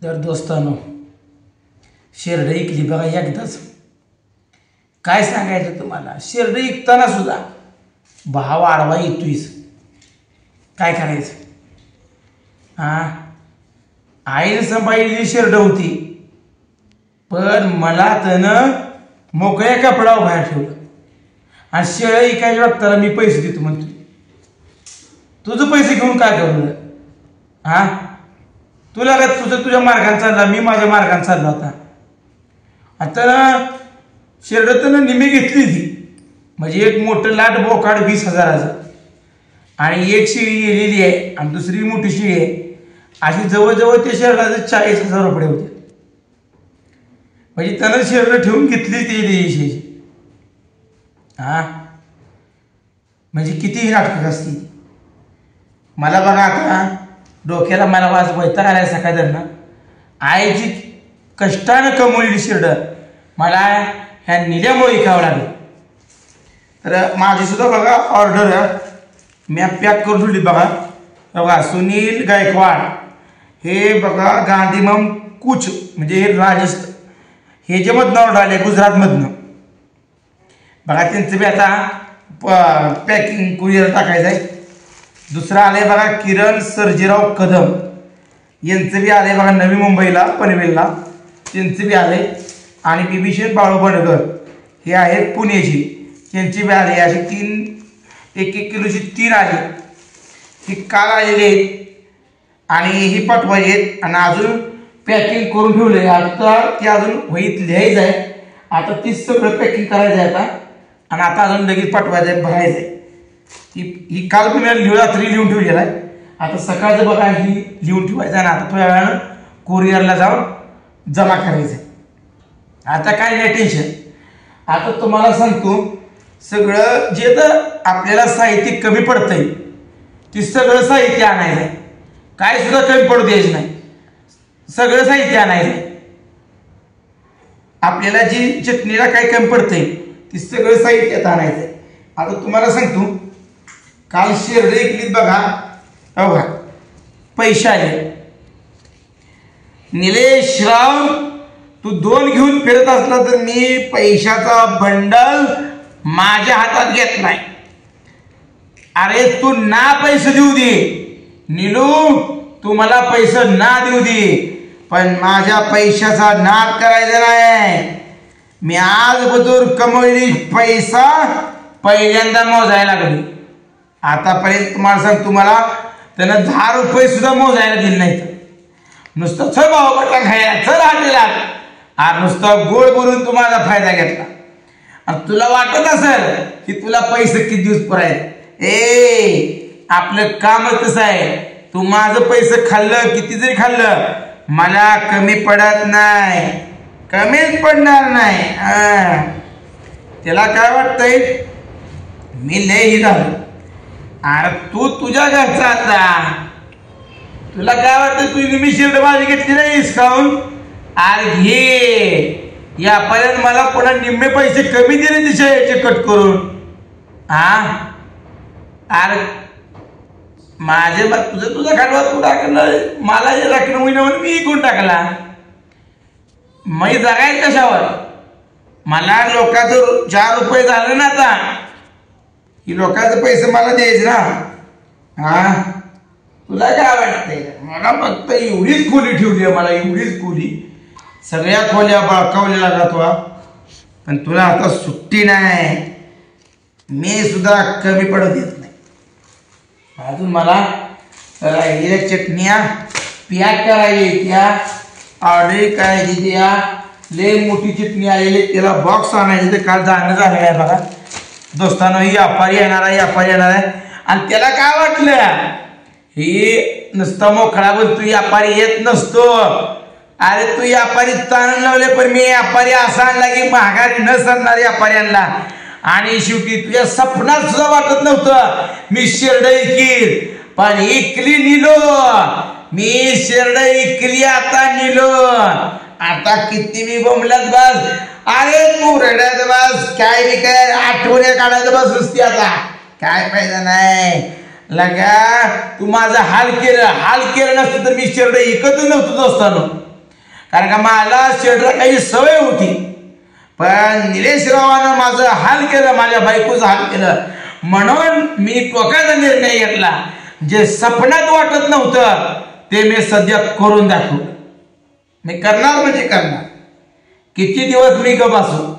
तर दोस्तांनो, शेरड ऐकली बघा एकदाच. काय सांगायचं तुम्हाला, शेरड ऐकताना सुद्धा भाव आडवा येतोयच. काय करायचं? आईने सांभाळलेली शेरड होती, पण मला त्यानं मोकळ्या कपडावर बाहेर ठेवलं. आणि शेळ्या ऐकायच्या वक्ताला मी पैसे देतो म्हणतो. तुझं पैसे घेऊन काय करू? तुला का तुझ्या मार्गाने चालला, मी माझ्या मार्गाने चालला होता. आता शेरड त्यानं निम्मी घेतली ती, म्हणजे एक मोठं लाट बोकाड 20,000चं आणि एक शिळी गेलेली आहे आणि दुसरी मोठी शिळी आहे. अशी जवळजवळ त्या शेरडाचे 40,000 रुपये होते. म्हणजे त्यानं शेरड ठेवून घेतली ती देशाची. म्हणजे कितीही नाटकं असती. मला बघा आता डोक्याला मला वैताग आलाय सकाळी. आईची कष्टानं कमवलेली शेरड मला ह्या निल्यामुळे विकावं लागलं. तर माझी सुद्धा बघा ऑर्डर मी पॅक करून ठेवली. बघा सुनील गायकवाड, हे बघा गांधीमम कुच, म्हणजे हे राजस्थान, हे जे मधनं ऑर्डर आले गुजरातमधनं. बघा त्यांचं बी आता पॅकिंग कुरिअर टाकायचं आहे. दुसरं आलंय बघा किरण सर्जेराव कदम, यांचं बी आलंय बघा नवी मुंबईला पनवेलला, त्यांचं बी आलंय. आणि बिभीषण बाळू बडकर हे आहेत पुण्याची, त्यांची बी आले. अशी 1-1 किलोची 3 आली. ही काल आलेली आहेत आणि ही पटवायची आहेत. आणि अजून पॅकिंग करून ठेवले. आता ती अजून वहीत लिहायचं आहे. आता ती सगळं पॅकिंग करायचं आहे आता. आणि आता अजून लगेच पाठवायचं आहे, भरायचं आहे. ही काल पण रात्री लिहून ठेवलेलं आहे. आता सकाळचं बघा ही लिहून ठेवायचं आहे. आता थोड्या वेळानं कोरिअरला जाऊन जमा करायचं आहे. आता काय नाही टेन्शन. आता तुम्हाला सांगतो, सगळं जे तर आपल्याला साहित्य कमी पडतंय ते सगळं साहित्य आणायचं आहे. काय सुद्धा कमी पडू द्यायचं नाही, सगळं साहित्य आणायचं आहे. आपल्याला जी चटणीला काय कमी पडतंय ते सगळं साहित्यात आणायचं आहे. आता तुम्हाला सांगतो, काल शेरड ऐकलीत बघा पैसे आले. निलेश राव, तू 2 घेऊन फिरत असला तर मी पैशाचा बंडल माझ्या हातात घेतलाय. अरे तू ना पैसे देऊ दे निलू, तू मला पैसे ना देऊ दे, पण माझ्या पैशाचा नाद करायचा नाही. मी आज बदूर कमवलेली पैसा पहिल्यांदा मोजायला लागली. आतापर्यंत तुम्हाला सांग, तुम्हाला त्यानं 10 रुपये सुद्धा मोजायला दिले नाहीत. नुसतं चल भाऊ बटला खायला, चल हॉटेलात, नुसतं गोड बोलून तुम्हाला फायदा घेतला. आणि तुला वाटत असेल की तुला पैसे किती दिवस पुरायत. आपलं कामच तसं आहे. तू माझं पैसे खाल्लं, किती जरी खाल्लं, मला कमी पडत नाही, कमीच पडणार नाही. त्याला काय वाटतंय मी लय ही झालो. अरे तू तुझ्या घरचा, आता तुला काय वाटतं तू मी शेरड माझी घेतली नाही हिसकावून? अरे घे, यापर्यंत मला पुन्हा निम्मे पैसे कमी दिले दिशा याचे कट करून. अरे माझे तुझा खाडवा तू टाकलं, मला जे राखणं होईना म्हणून मी इकून टाकला. मी जगायचं कशावर? मला लोकांचं 4 रुपये झालं ना, आता ही लोकांचे पैसे मला द्यायचे ना. तुला काय वाटतंय? मला फक्त एवढीच खोली ठेवली आहे, मला एवढीच खोली, सगळ्या खोल्या बळकावलेला जातो. पण तुला आता सुट्टी नाही, मी सुद्धा कमी पडत येत नाही. अजून मला राहिलेल्या चटण्या पॅक करायची, त्या ऑर्डर करायची. त्या लय मोठी चटणी आलेली, त्याला बॉक्स आणायचे. ते काल जाणं झालेलं आहे बघा दोस्तांनो. ही व्यापारी येणार आहे आणि त्याला काय वाटलं ही नुसतं मोकळा बोल, तू व्यापारी येत नसतो. अरे तू व्यापारी ताण लावले, पण मी व्यापारी असा आणला की महागारी न सरणार व्यापाऱ्यांना. आणि शेवटी तुझ्या सपनात सुद्धा वाटत नव्हतं मी शेरड ऐकील, पण इकली निलो. मी शेरड ऐकली, आता निलो. आता किती मी बोंबलत बस. अरे तू रडत बस, काय बी काय आठवड्या काढायचं बस नुसती. आता काय फायदा नाही. लगा तू माझा हाल केलं नसतं तर मी शेरड ऐकतच नव्हतं दोस्तांनो. कारण का मला काही सवय होती, पण निलेश रावानं माझं हाल केलं, माझ्या बायकोचं हाल केलं, म्हणून मी टोकाचा निर्णय घेतला. जे सपनात वाटत नव्हतं ते मी सध्या करून दाखवलं. मी करणार म्हणजे करणार. किती दिवस मी गप बसू.